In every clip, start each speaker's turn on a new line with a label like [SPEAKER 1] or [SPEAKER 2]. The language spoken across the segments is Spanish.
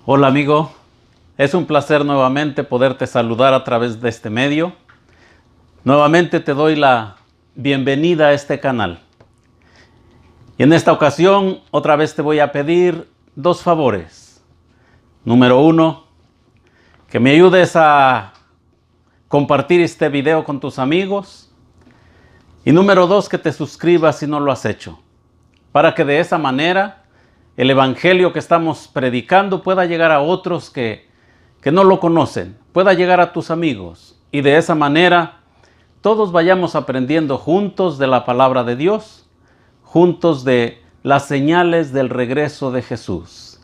[SPEAKER 1] Hola amigo, es un placer nuevamente poderte saludar a través de este medio. Nuevamente te doy la bienvenida a este canal. Y en esta ocasión otra vez te voy a pedir dos favores. Número uno, que me ayudes a compartir este video con tus amigos. Y número dos, que te suscribas si no lo has hecho, para que de esa manera el evangelio que estamos predicando pueda llegar a otros que no lo conocen, pueda llegar a tus amigos, y de esa manera todos vayamos aprendiendo juntos de la palabra de Dios, juntos de las señales del regreso de Jesús.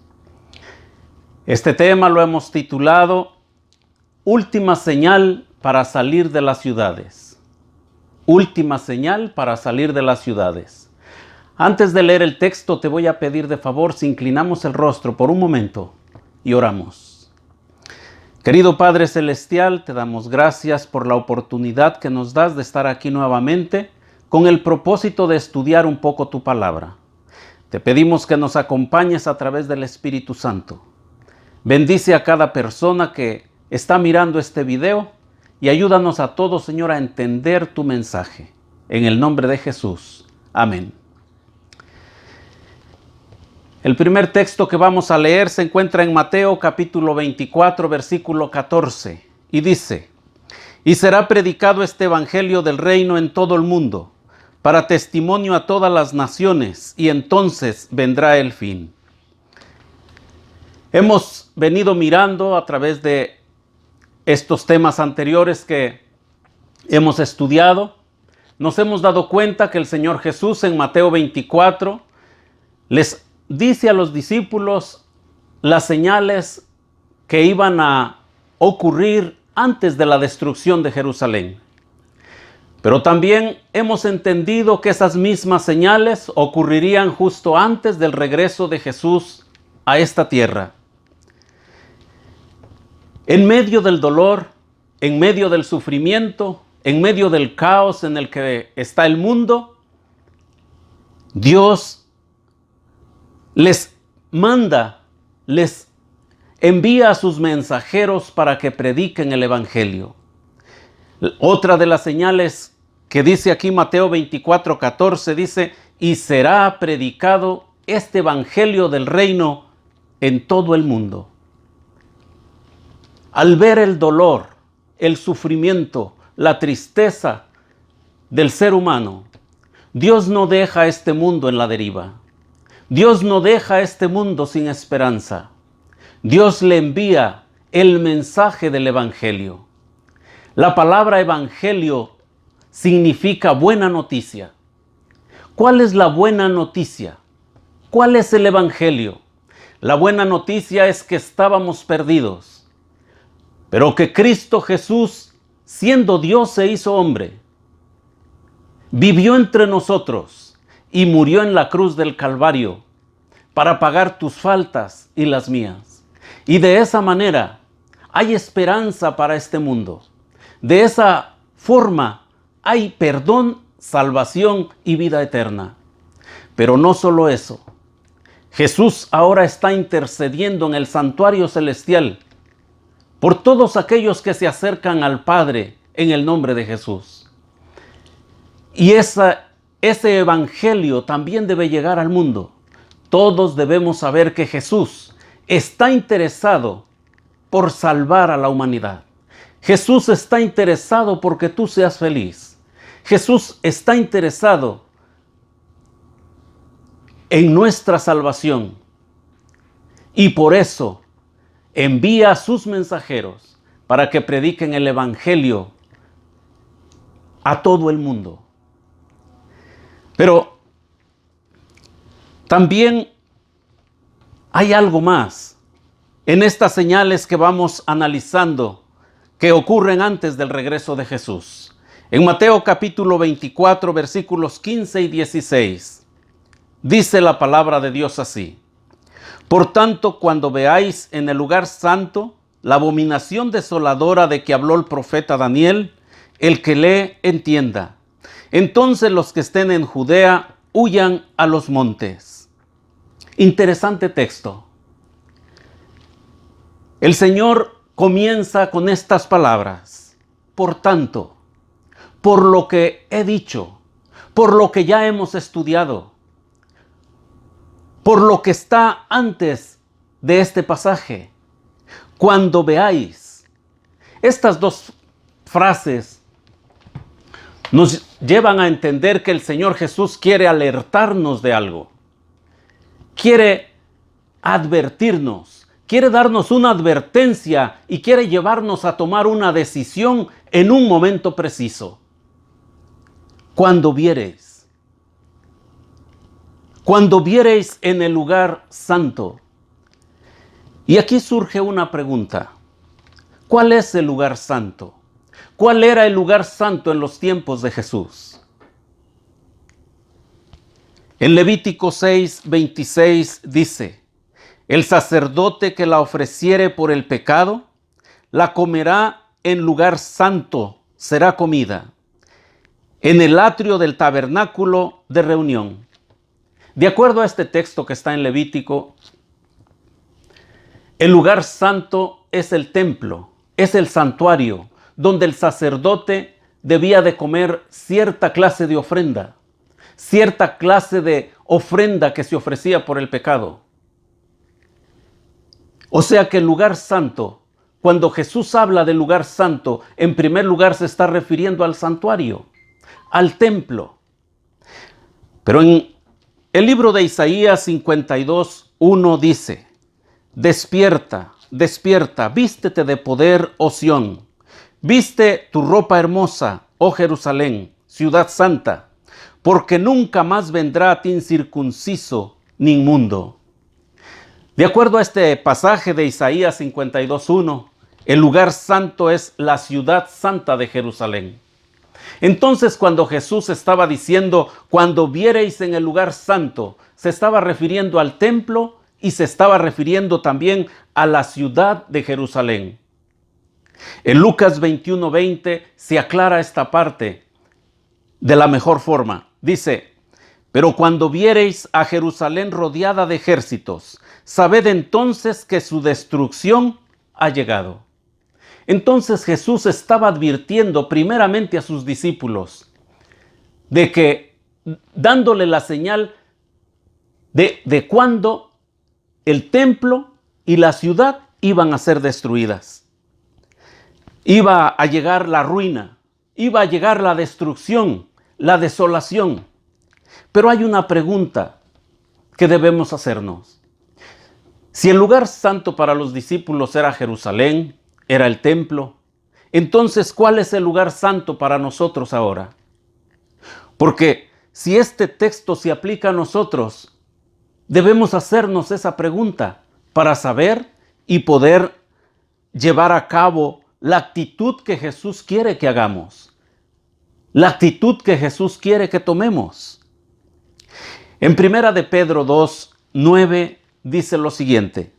[SPEAKER 1] Este tema lo hemos titulado Última señal para salir de las ciudades. Última señal para salir de las ciudades. Antes de leer el texto, te voy a pedir de favor si inclinamos el rostro por un momento y oramos. Querido Padre Celestial, te damos gracias por la oportunidad que nos das de estar aquí nuevamente con el propósito de estudiar un poco tu palabra. Te pedimos que nos acompañes a través del Espíritu Santo. Bendice a cada persona que está mirando este video y ayúdanos a todos, Señor, a entender tu mensaje. En el nombre de Jesús. Amén. El primer texto que vamos a leer se encuentra en Mateo capítulo 24, versículo 14, y dice: Y será predicado este evangelio del reino en todo el mundo, para testimonio a todas las naciones, y entonces vendrá el fin. Hemos venido mirando a través de estos temas anteriores que hemos estudiado. Nos hemos dado cuenta que el Señor Jesús en Mateo 24 les dice a los discípulos las señales que iban a ocurrir antes de la destrucción de Jerusalén. Pero también hemos entendido que esas mismas señales ocurrirían justo antes del regreso de Jesús a esta tierra. En medio del dolor, en medio del sufrimiento, en medio del caos en el que está el mundo, Dios les manda, les envía a sus mensajeros para que prediquen el evangelio. Otra de las señales que dice aquí Mateo 24:14 dice: y será predicado este evangelio del reino en todo el mundo. Al ver el dolor, el sufrimiento, la tristeza del ser humano, Dios no deja este mundo en la deriva. Dios no deja este mundo sin esperanza. Dios le envía el mensaje del evangelio. La palabra evangelio significa buena noticia. ¿Cuál es la buena noticia? ¿Cuál es el evangelio? La buena noticia es que estábamos perdidos, pero que Cristo Jesús, siendo Dios, se hizo hombre, vivió entre nosotros y murió en la cruz del Calvario para pagar tus faltas y las mías. Y de esa manera hay esperanza para este mundo. De esa forma hay perdón, salvación y vida eterna. Pero no solo eso. Jesús ahora está intercediendo en el santuario celestial por todos aquellos que se acercan al Padre en el nombre de Jesús. Y ese evangelio también debe llegar al mundo. Todos debemos saber que Jesús está interesado por salvar a la humanidad. Jesús está interesado porque tú seas feliz. Jesús está interesado en nuestra salvación. Y por eso envía a sus mensajeros para que prediquen el evangelio a todo el mundo. Pero también hay algo más en estas señales que vamos analizando que ocurren antes del regreso de Jesús. En Mateo capítulo 24, versículos 15 y 16, dice la palabra de Dios así: Por tanto, cuando veáis en el lugar santo la abominación desoladora de que habló el profeta Daniel, el que lee entienda. Entonces los que estén en Judea huyan a los montes. Interesante texto. El Señor comienza con estas palabras: por tanto, por lo que he dicho, por lo que ya hemos estudiado, por lo que está antes de este pasaje, cuando veáis. Estas dos frases nos llevan a entender que el Señor Jesús quiere alertarnos de algo. Quiere advertirnos, quiere darnos una advertencia y quiere llevarnos a tomar una decisión en un momento preciso. Cuando viereis en el lugar santo. Y aquí surge una pregunta: ¿cuál es el lugar santo? ¿Cuál era el lugar santo en los tiempos de Jesús? En Levítico 6:26 dice: el sacerdote que la ofreciere por el pecado, la comerá en lugar santo, será comida, en el atrio del tabernáculo de reunión. De acuerdo a este texto que está en Levítico, el lugar santo es el templo, es el santuario, donde el sacerdote debía de comer cierta clase de ofrenda, cierta clase de ofrenda que se ofrecía por el pecado. O sea que el lugar santo, cuando Jesús habla del lugar santo, en primer lugar se está refiriendo al santuario, al templo. Pero en el libro de Isaías 52:1 dice: despierta, despierta, vístete de poder, oh Sión. Viste tu ropa hermosa, oh Jerusalén, ciudad santa, porque nunca más vendrá a ti incircunciso ni inmundo. De acuerdo a este pasaje de Isaías 52:1, el lugar santo es la ciudad santa de Jerusalén. Entonces, cuando Jesús estaba diciendo, cuando viereis en el lugar santo, se estaba refiriendo al templo y se estaba refiriendo también a la ciudad de Jerusalén. En Lucas 21:20 se aclara esta parte de la mejor forma. Dice: pero cuando viereis a Jerusalén rodeada de ejércitos, sabed entonces que su destrucción ha llegado. Entonces Jesús estaba advirtiendo primeramente a sus discípulos de que, dándole la señal de cuándo el templo y la ciudad iban a ser destruidas. Iba a llegar la ruina, iba a llegar la destrucción, la desolación. Pero hay una pregunta que debemos hacernos. Si el lugar santo para los discípulos era Jerusalén, era el templo, entonces ¿cuál es el lugar santo para nosotros ahora? Porque si este texto se aplica a nosotros, debemos hacernos esa pregunta para saber y poder llevar a cabo la actitud que Jesús quiere que hagamos, la actitud que Jesús quiere que tomemos. En 1 de Pedro 2:9 dice lo siguiente: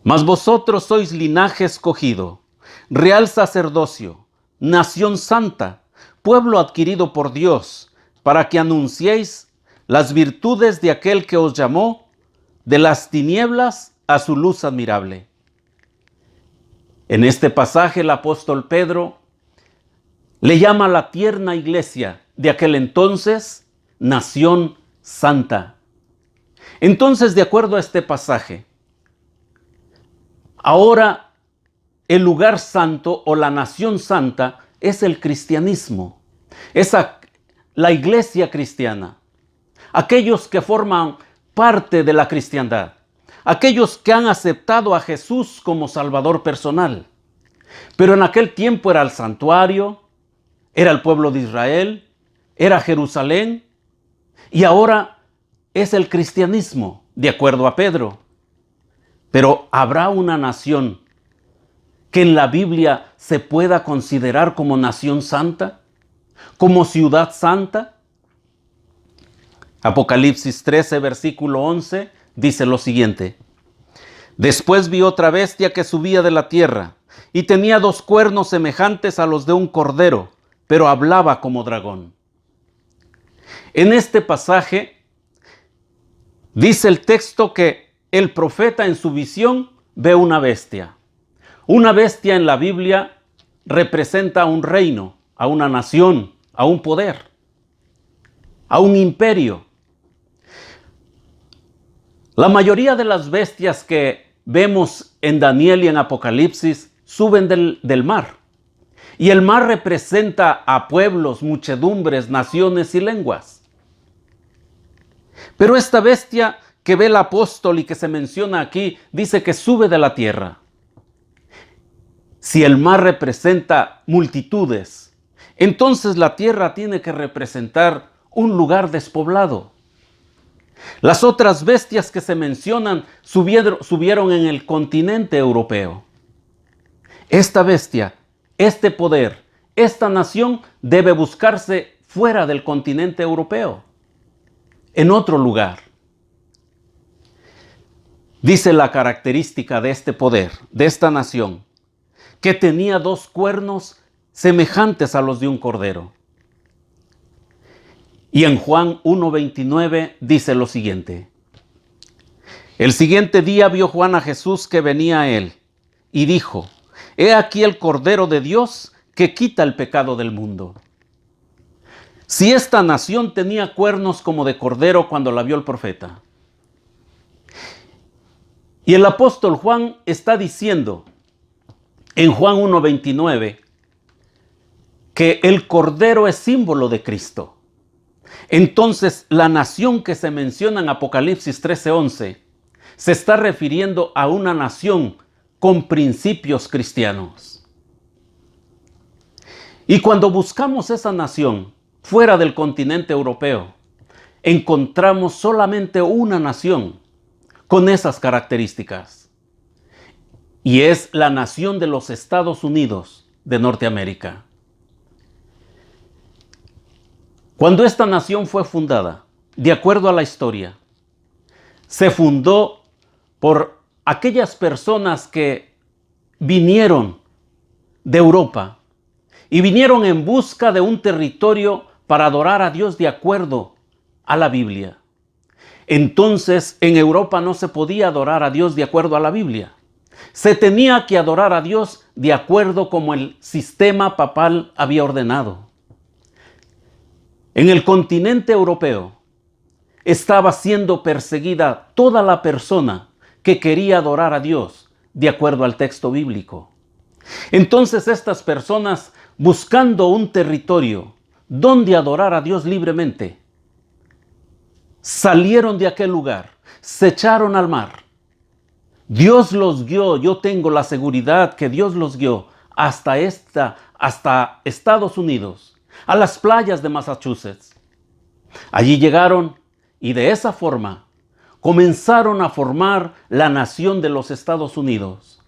[SPEAKER 1] mas vosotros sois linaje escogido, real sacerdocio, nación santa, pueblo adquirido por Dios, para que anunciéis las virtudes de aquel que os llamó de las tinieblas a su luz admirable. En este pasaje el apóstol Pedro le llama a la tierna iglesia de aquel entonces nación santa. Entonces, de acuerdo a este pasaje, ahora el lugar santo o la nación santa es el cristianismo, es la iglesia cristiana, aquellos que forman parte de la cristiandad, aquellos que han aceptado a Jesús como Salvador personal. Pero en aquel tiempo era el santuario, era el pueblo de Israel, era Jerusalén, y ahora es el cristianismo, de acuerdo a Pedro. Pero ¿habrá una nación que en la Biblia se pueda considerar como nación santa? ¿Como ciudad santa? Apocalipsis 13, versículo 11, dice lo siguiente: después vi otra bestia que subía de la tierra, y tenía 2 cuernos semejantes a los de un cordero, pero hablaba como dragón. En este pasaje dice el texto que el profeta en su visión ve una bestia. Una bestia en la Biblia representa a un reino, a una nación, a un poder, a un imperio. La mayoría de las bestias que vemos en Daniel y en Apocalipsis suben del mar. Y el mar representa a pueblos, muchedumbres, naciones y lenguas. Pero esta bestia que ve el apóstol y que se menciona aquí, dice que sube de la tierra. Si el mar representa multitudes, entonces la tierra tiene que representar un lugar despoblado. Las otras bestias que se mencionan subieron en el continente europeo. Esta bestia, este poder, esta nación debe buscarse fuera del continente europeo, en otro lugar. Dice la característica de este poder, de esta nación, que tenía 2 cuernos semejantes a los de un cordero. Y en Juan 1:29 dice lo siguiente: el siguiente día vio Juan a Jesús que venía a él y dijo: he aquí el Cordero de Dios que quita el pecado del mundo. Si esta nación tenía cuernos como de cordero cuando la vio el profeta. Y el apóstol Juan está diciendo en Juan 1:29 que el cordero es símbolo de Cristo. Entonces, la nación que se menciona en Apocalipsis 13:11 se está refiriendo a una nación con principios cristianos. Y cuando buscamos esa nación fuera del continente europeo, encontramos solamente una nación con esas características. Y es la nación de los Estados Unidos de Norteamérica. Cuando esta nación fue fundada, de acuerdo a la historia, se fundó por aquellas personas que vinieron de Europa y vinieron en busca de un territorio para adorar a Dios de acuerdo a la Biblia. Entonces, en Europa no se podía adorar a Dios de acuerdo a la Biblia. Se tenía que adorar a Dios de acuerdo como el sistema papal había ordenado. En el continente europeo estaba siendo perseguida toda la persona que quería adorar a Dios de acuerdo al texto bíblico. Entonces estas personas, buscando un territorio donde adorar a Dios libremente, salieron de aquel lugar, se echaron al mar. Dios los guió, yo tengo la seguridad que Dios los guió hasta Estados Unidos, a las playas de Massachusetts. Allí llegaron y de esa forma comenzaron a formar la nación de los Estados Unidos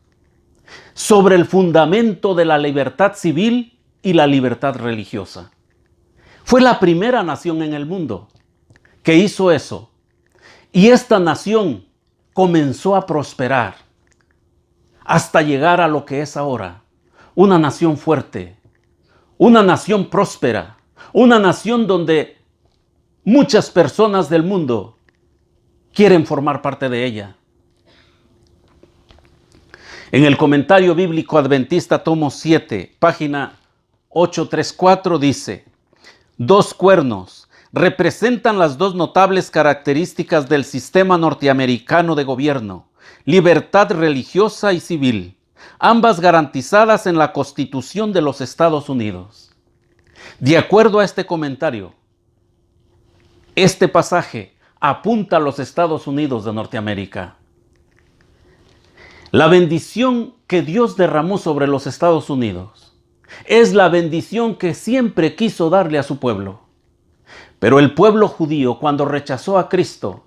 [SPEAKER 1] sobre el fundamento de la libertad civil y la libertad religiosa. Fue la primera nación en el mundo que hizo eso. Y esta nación comenzó a prosperar hasta llegar a lo que es ahora, una nación fuerte, una nación próspera, una nación donde muchas personas del mundo quieren formar parte de ella. En el comentario bíblico adventista tomo 7, página 834 dice: 2 cuernos representan las 2 notables características del sistema norteamericano de gobierno: libertad religiosa y civil, ambas garantizadas en la Constitución de los Estados Unidos. De acuerdo a este comentario, este pasaje apunta a los Estados Unidos de Norteamérica. La bendición que Dios derramó sobre los Estados Unidos es la bendición que siempre quiso darle a su pueblo. Pero el pueblo judío, cuando rechazó a Cristo,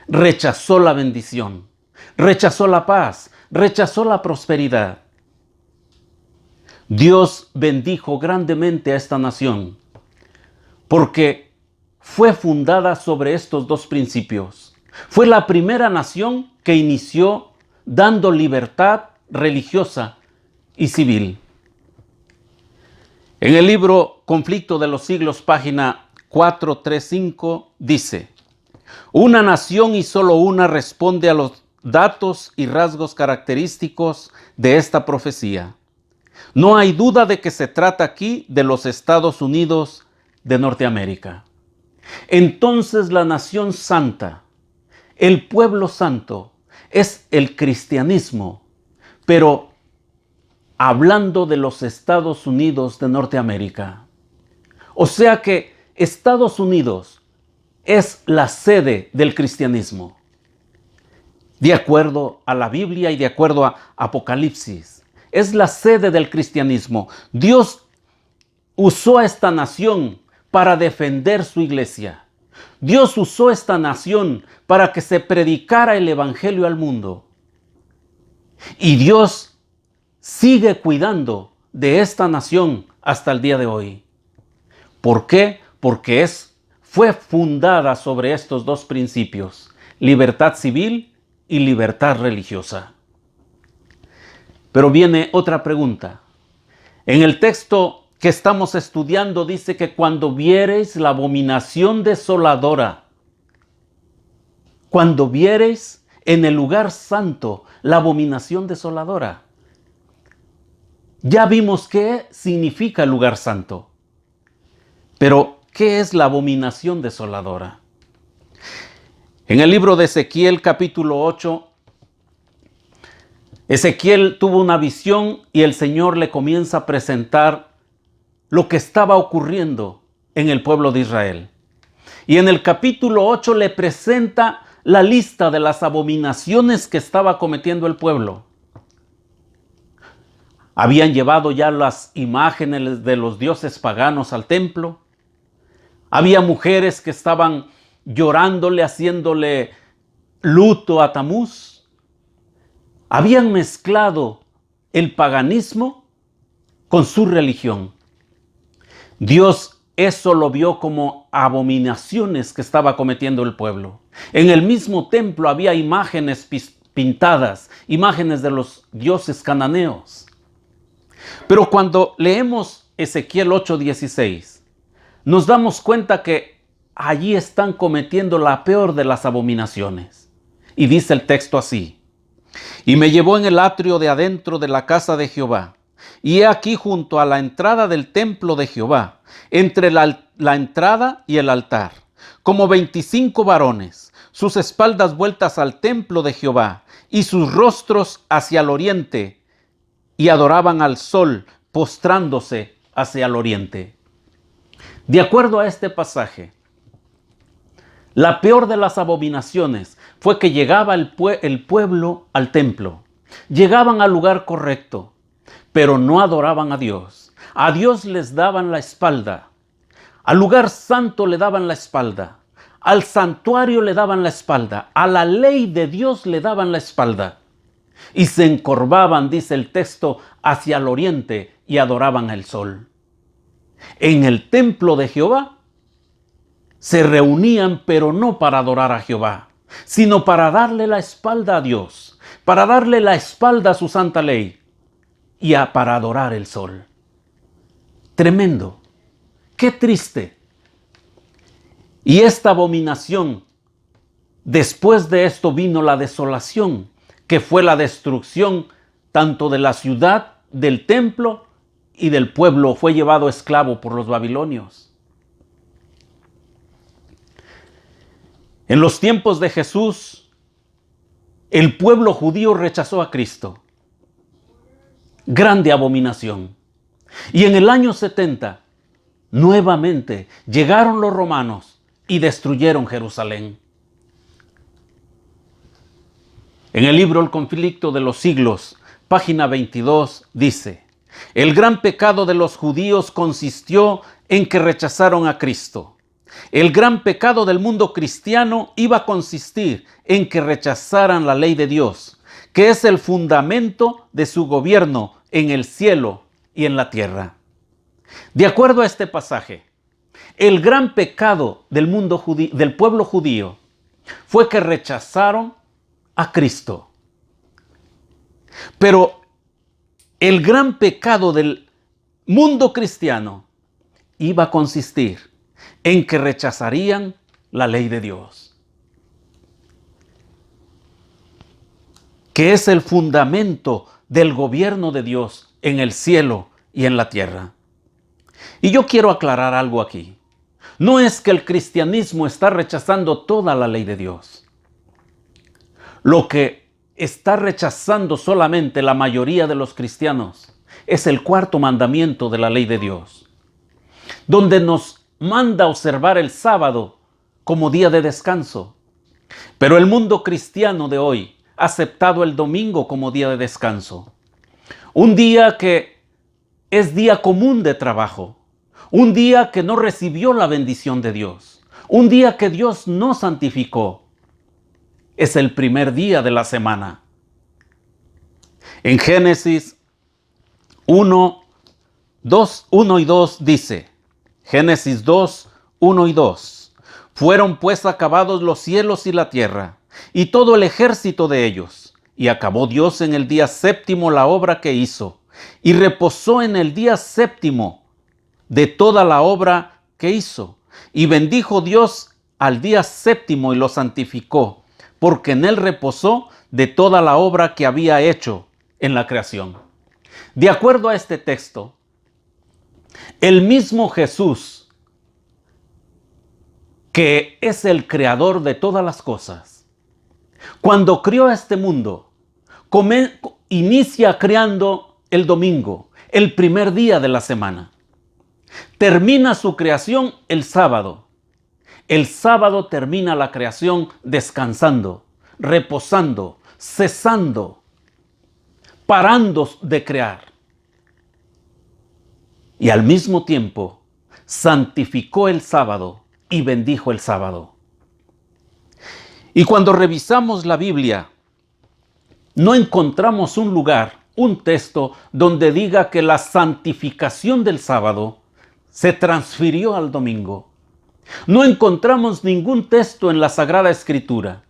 [SPEAKER 1] rechazó la bendición, rechazó la paz, rechazó la prosperidad. Dios bendijo grandemente a esta nación porque fue fundada sobre estos 2 principios. Fue la primera nación que inició dando libertad religiosa y civil. En el libro Conflicto de los Siglos, página 435, dice: una nación y solo una responde a los datos y rasgos característicos de esta profecía. No hay duda de que se trata aquí de los Estados Unidos de Norteamérica. Entonces la nación santa, el pueblo santo, es el cristianismo, pero hablando de los Estados Unidos de Norteamérica. O sea que Estados Unidos es la sede del cristianismo, de acuerdo a la Biblia y de acuerdo a Apocalipsis. Es la sede del cristianismo. Dios usó a esta nación para defender su iglesia. Dios usó esta nación para que se predicara el evangelio al mundo. Y Dios sigue cuidando de esta nación hasta el día de hoy. ¿Por qué? Porque fue fundada sobre estos dos principios: libertad civil y libertad religiosa. Pero viene otra pregunta. En el texto que estamos estudiando dice que cuando viereis la abominación desoladora, cuando viereis en el lugar santo la abominación desoladora. Ya vimos qué significa el lugar santo. Pero, ¿qué es la abominación desoladora? En el libro de Ezequiel, capítulo 8, Ezequiel tuvo una visión y el Señor le comienza a presentar lo que estaba ocurriendo en el pueblo de Israel. Y en el capítulo 8 le presenta la lista de las abominaciones que estaba cometiendo el pueblo. Habían llevado ya las imágenes de los dioses paganos al templo. Había mujeres que estaban llorándole, haciéndole luto a Tamuz. Habían mezclado el paganismo con su religión. Dios eso lo vio como abominaciones que estaba cometiendo el pueblo. En el mismo templo había imágenes pintadas, imágenes de los dioses cananeos. Pero cuando leemos Ezequiel 8:16, nos damos cuenta que allí están cometiendo la peor de las abominaciones. Y dice el texto así: y me llevó en el atrio de adentro de la casa de Jehová, y he aquí junto a la entrada del templo de Jehová, entre la entrada y el altar, como 25 varones, sus espaldas vueltas al templo de Jehová, y sus rostros hacia el oriente, y adoraban al sol, postrándose hacia el oriente. De acuerdo a este pasaje, la peor de las abominaciones fue que llegaba el pueblo al templo. Llegaban al lugar correcto, pero no adoraban a Dios. A Dios les daban la espalda. Al lugar santo le daban la espalda. Al santuario le daban la espalda. A la ley de Dios le daban la espalda. Y se encorvaban, dice el texto, hacia el oriente y adoraban al sol. En el templo de Jehová se reunían, pero no para adorar a Jehová, sino para darle la espalda a Dios, para darle la espalda a su santa ley y para adorar el sol. Tremendo, qué triste. Y esta abominación, después de esto vino la desolación, que fue la destrucción tanto de la ciudad, del templo y del pueblo. Fue llevado esclavo por los babilonios. En los tiempos de Jesús, el pueblo judío rechazó a Cristo. Grande abominación. Y en el año 70, nuevamente llegaron los romanos y destruyeron Jerusalén. En el libro El conflicto de los siglos, página 22, dice: el gran pecado de los judíos consistió en que rechazaron a Cristo. El gran pecado del mundo cristiano iba a consistir en que rechazaran la ley de Dios, que es el fundamento de su gobierno en el cielo y en la tierra. De acuerdo a este pasaje, el gran pecado del del pueblo judío fue que rechazaron a Cristo. Pero el gran pecado del mundo cristiano iba a consistir en que rechazarían la ley de Dios. que es el fundamento del gobierno de Dios en el cielo y en la tierra. Y yo quiero aclarar algo aquí. No es que el cristianismo está rechazando toda la ley de Dios. Lo que está rechazando solamente la mayoría de los cristianos es el cuarto mandamiento de la ley de Dios, donde nos manda observar el sábado como día de descanso. Pero el mundo cristiano de hoy ha aceptado el domingo como día de descanso. Un día que es día común de trabajo. Un día que no recibió la bendición de Dios. Un día que Dios no santificó. Es el primer día de la semana. En Génesis 1 y 2 dice, Génesis 2, 1 y 2. Fueron pues acabados los cielos y la tierra, y todo el ejército de ellos. Y acabó Dios en el día séptimo la obra que hizo, y reposó en el día séptimo de toda la obra que hizo. Y bendijo Dios al día séptimo y lo santificó, porque en él reposó de toda la obra que había hecho en la creación. De acuerdo a este texto, el mismo Jesús, que es el creador de todas las cosas, cuando creó este mundo, inicia creando el domingo, el primer día de la semana. Termina su creación el sábado. El sábado termina la creación descansando, reposando, cesando, parando de crear. Y al mismo tiempo santificó el sábado y bendijo el sábado. Y cuando revisamos la Biblia, no encontramos un lugar, un texto donde diga que la santificación del sábado se transfirió al domingo. No encontramos ningún texto en la Sagrada Escritura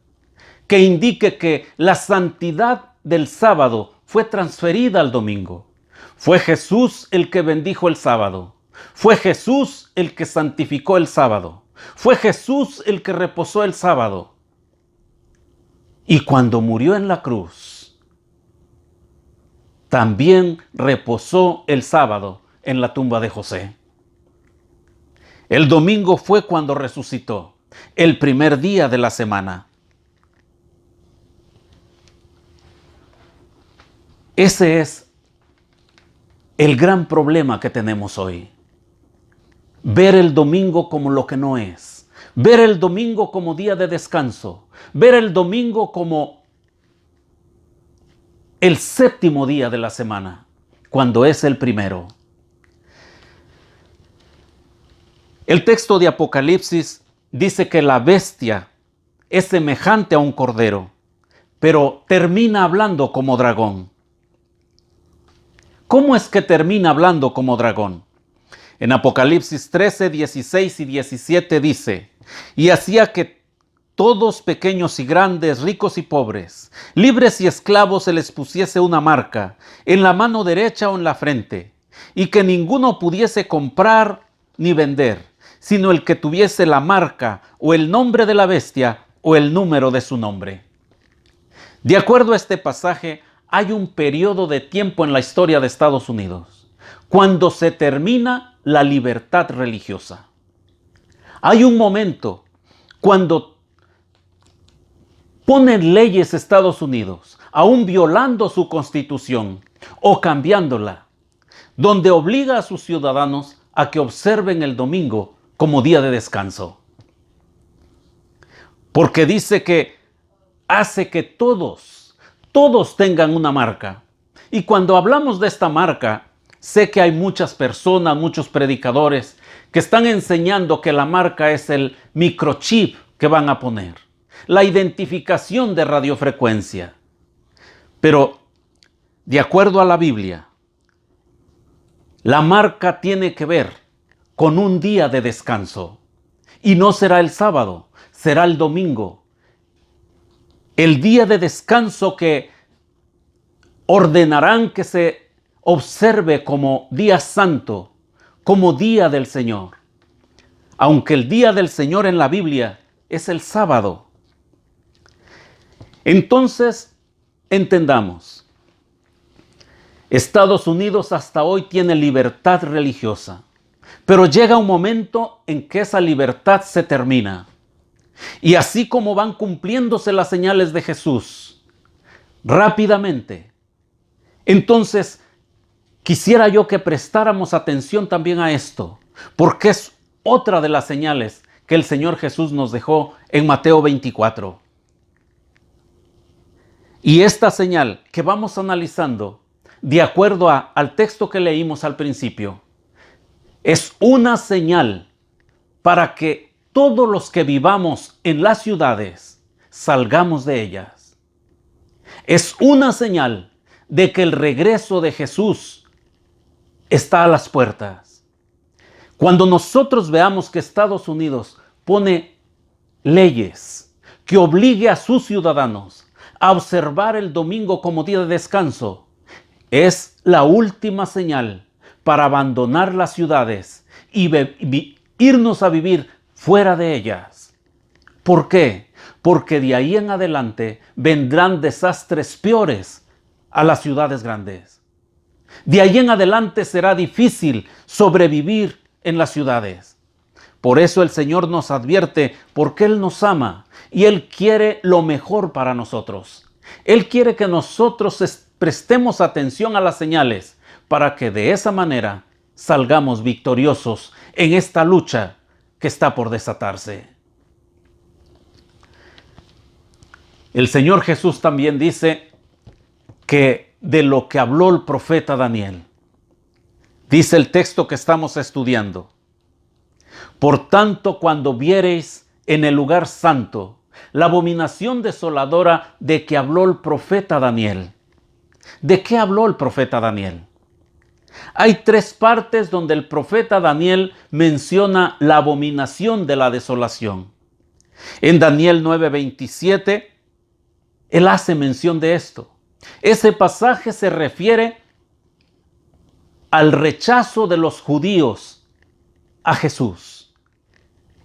[SPEAKER 1] que indique que la santidad del sábado fue transferida al domingo. Fue Jesús el que bendijo el sábado. Fue Jesús el que santificó el sábado. Fue Jesús el que reposó el sábado. Y cuando murió en la cruz, también reposó el sábado en la tumba de José. El domingo fue cuando resucitó, el primer día de la semana. Ese es el gran problema que tenemos hoy. Ver el domingo como lo que no es. Ver el domingo como día de descanso. Ver el domingo como el séptimo día de la semana, cuando es el primero. El texto de Apocalipsis dice que la bestia es semejante a un cordero, pero termina hablando como dragón. ¿Cómo es que termina hablando como dragón? En Apocalipsis 13, 16 y 17 dice, y hacía que todos, pequeños y grandes, ricos y pobres, libres y esclavos, se les pusiese una marca en la mano derecha o en la frente, y que ninguno pudiese comprar ni vender, sino el que tuviese la marca o el nombre de la bestia o el número de su nombre. De acuerdo a este pasaje, hay un periodo de tiempo en la historia de Estados Unidos cuando se termina la libertad religiosa. Hay un momento cuando ponen leyes Estados Unidos, aún violando su constitución o cambiándola, donde obliga a sus ciudadanos a que observen el domingo como día de descanso. Porque dice que hace que todos tengan una marca. Y cuando hablamos de esta marca, sé que hay muchas personas, muchos predicadores que están enseñando que la marca es el microchip que van a poner, la identificación de radiofrecuencia. Pero, de acuerdo a la Biblia, la marca tiene que ver con un día de descanso. Y no será el sábado, será el domingo. El día de descanso que ordenarán que se observe como día santo, como día del Señor. Aunque el día del Señor en la Biblia es el sábado. Entonces, entendamos, Estados Unidos hasta hoy tiene libertad religiosa, pero llega un momento en que esa libertad se termina. Y así como van cumpliéndose las señales de Jesús rápidamente, entonces quisiera yo que prestáramos atención también a esto, porque es otra de las señales que el Señor Jesús nos dejó en Mateo 24. Y esta señal que vamos analizando, de acuerdo al texto que leímos al principio, es una señal para que todos los que vivamos en las ciudades salgamos de ellas. Es una señal de que el regreso de Jesús está a las puertas. Cuando nosotros veamos que Estados Unidos pone leyes que obligue a sus ciudadanos a observar el domingo como día de descanso, es la última señal para abandonar las ciudades y irnos a vivir fuera de ellas. ¿Por qué? Porque de ahí en adelante vendrán desastres peores a las ciudades grandes. De ahí en adelante será difícil sobrevivir en las ciudades. Por eso el Señor nos advierte, porque Él nos ama y Él quiere lo mejor para nosotros. Él quiere que nosotros prestemos atención a las señales para que de esa manera salgamos victoriosos en esta lucha que está por desatarse. El Señor Jesús también dice que de lo que habló el profeta Daniel, dice el texto que estamos estudiando: por tanto, cuando viereis en el lugar santo la abominación desoladora de que habló el profeta Daniel. ¿De qué habló el profeta Daniel? Hay tres partes donde el profeta Daniel menciona la abominación de la desolación. En Daniel 9:27, él hace mención de esto. Ese pasaje se refiere al rechazo de los judíos a Jesús.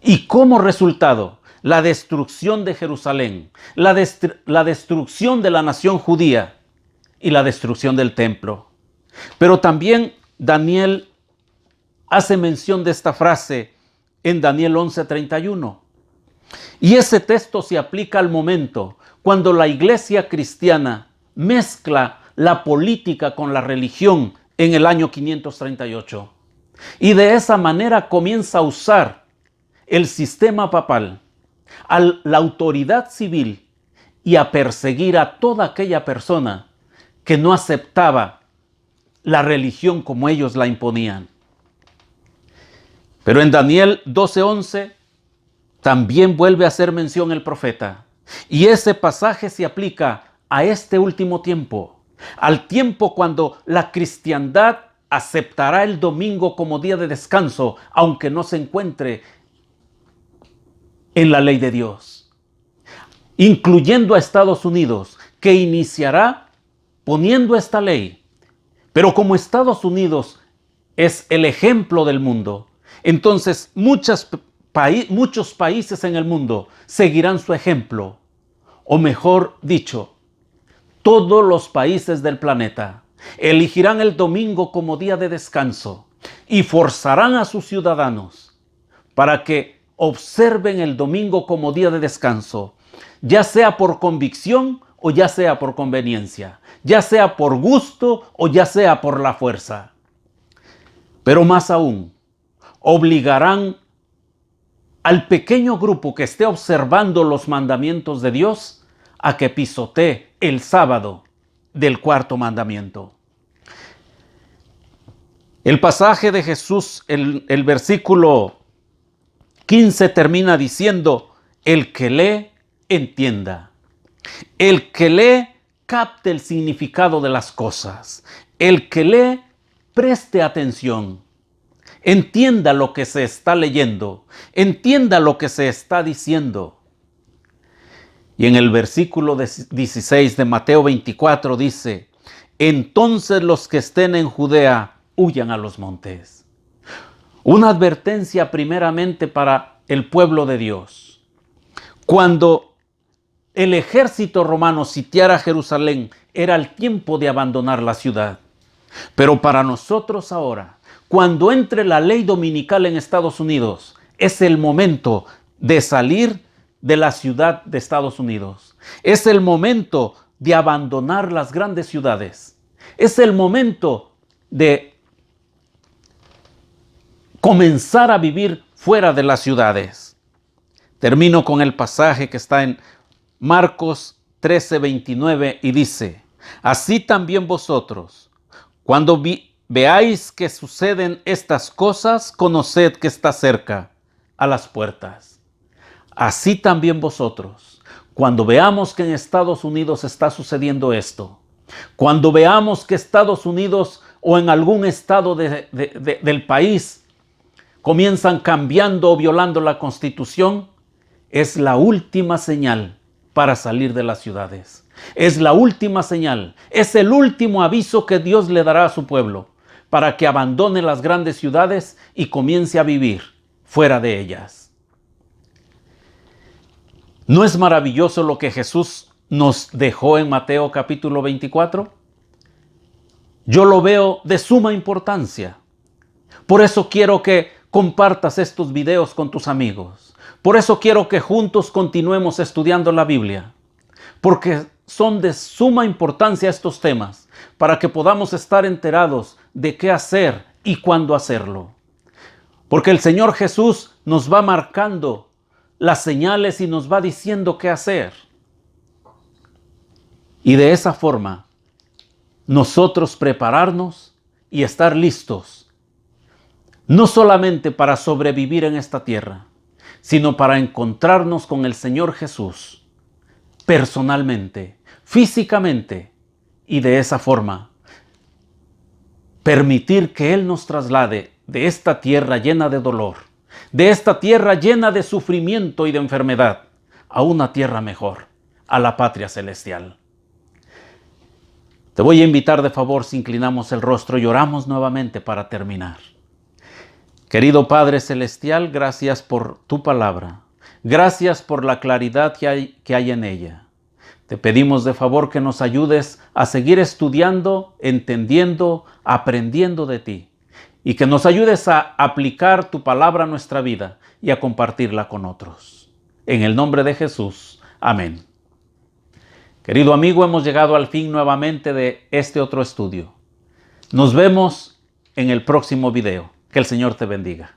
[SPEAKER 1] Y como resultado, la destrucción de Jerusalén, la destrucción de la nación judía y la destrucción del templo. Pero también Daniel hace mención de esta frase en Daniel 11:31. Y ese texto se aplica al momento cuando la iglesia cristiana mezcla la política con la religión en el año 538. Y de esa manera comienza a usar el sistema papal a la autoridad civil y a perseguir a toda aquella persona que no aceptaba la religión como ellos la imponían. Pero en Daniel 12:11 también vuelve a hacer mención el profeta. Y ese pasaje se aplica a este último tiempo, al tiempo cuando la cristiandad aceptará el domingo como día de descanso, aunque no se encuentre en la ley de Dios, incluyendo a Estados Unidos, que iniciará poniendo esta ley. Pero como Estados Unidos es el ejemplo del mundo, entonces muchos países en el mundo seguirán su ejemplo, o mejor dicho, todos los países del planeta elegirán el domingo como día de descanso y forzarán a sus ciudadanos para que observen el domingo como día de descanso, ya sea por convicción o ya sea por conveniencia, ya sea por gusto o ya sea por la fuerza. Pero más aún, obligarán al pequeño grupo que esté observando los mandamientos de Dios a que pisotee el sábado del cuarto mandamiento. El pasaje de Jesús, el versículo 15 termina diciendo: el que lee, entienda. El que lee, capte el significado de las cosas. El que lee, preste atención. Entienda lo que se está leyendo. Entienda lo que se está diciendo. Y en el versículo 16 de Mateo 24 dice: entonces los que estén en Judea huyan a los montes. Una advertencia primeramente para el pueblo de Dios. Cuando el ejército romano sitiara Jerusalén, era el tiempo de abandonar la ciudad. Pero para nosotros ahora, cuando entre la ley dominical en Estados Unidos, es el momento de salir de la ciudad de Estados Unidos. Es el momento de abandonar las grandes ciudades. Es el momento de comenzar a vivir fuera de las ciudades. Termino con el pasaje que está en Marcos 13:29 y dice: así también vosotros, cuando veáis que suceden estas cosas, conoced que está cerca, a las puertas. Así también vosotros, cuando veamos que en Estados Unidos está sucediendo esto, cuando veamos que Estados Unidos o en algún estado del país comienzan cambiando o violando la Constitución, es la última señal para salir de las ciudades. Es la última señal, es el último aviso que Dios le dará a su pueblo para que abandone las grandes ciudades y comience a vivir fuera de ellas. ¿No es maravilloso lo que Jesús nos dejó en Mateo capítulo 24? Yo lo veo de suma importancia. Por eso quiero que compartas estos videos con tus amigos. Por eso quiero que juntos continuemos estudiando la Biblia. Porque son de suma importancia estos temas para que podamos estar enterados de qué hacer y cuándo hacerlo. Porque el Señor Jesús nos va marcando las señales y nos va diciendo qué hacer. Y de esa forma, nosotros prepararnos y estar listos, no solamente para sobrevivir en esta tierra, sino para encontrarnos con el Señor Jesús personalmente, físicamente, y de esa forma permitir que Él nos traslade de esta tierra llena de dolor, de esta tierra llena de sufrimiento y de enfermedad, a una tierra mejor, a la patria celestial. Te voy a invitar de favor si inclinamos el rostro y oramos nuevamente para terminar. Querido Padre Celestial, gracias por tu palabra. Gracias por la claridad que hay en ella. Te pedimos de favor que nos ayudes a seguir estudiando, entendiendo, aprendiendo de ti. Y que nos ayudes a aplicar tu palabra a nuestra vida y a compartirla con otros. En el nombre de Jesús. Amén. Querido amigo, hemos llegado al fin nuevamente de este otro estudio. Nos vemos en el próximo video. Que el Señor te bendiga.